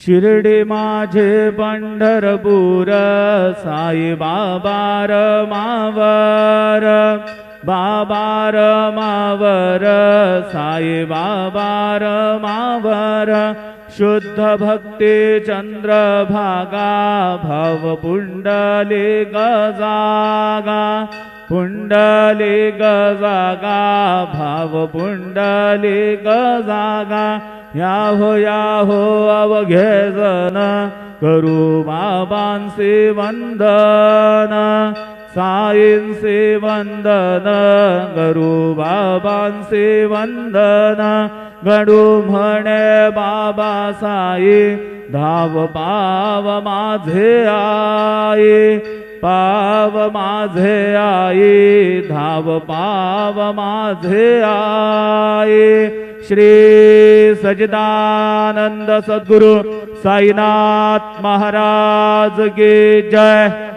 शिर्डी माझे पंढरपूर साई बाबार मावर बाबार मावर साई बाबार मावर शुद्ध भक्ती चंद्रभागा भव पुंडली गजागा पुंडली गजागा भाव पुंडली गजागा याहो अवघे जन करू बाबांचे वंदन साईंचे वंदन करू बाबांचे वंदन गडू म्हणे बाबा साई धाव पाव माझे आई पाव माझे आई धाव पाव माझे आई श्री सच्चिदानंद सद्गुरु साईनाथ महाराज की जय।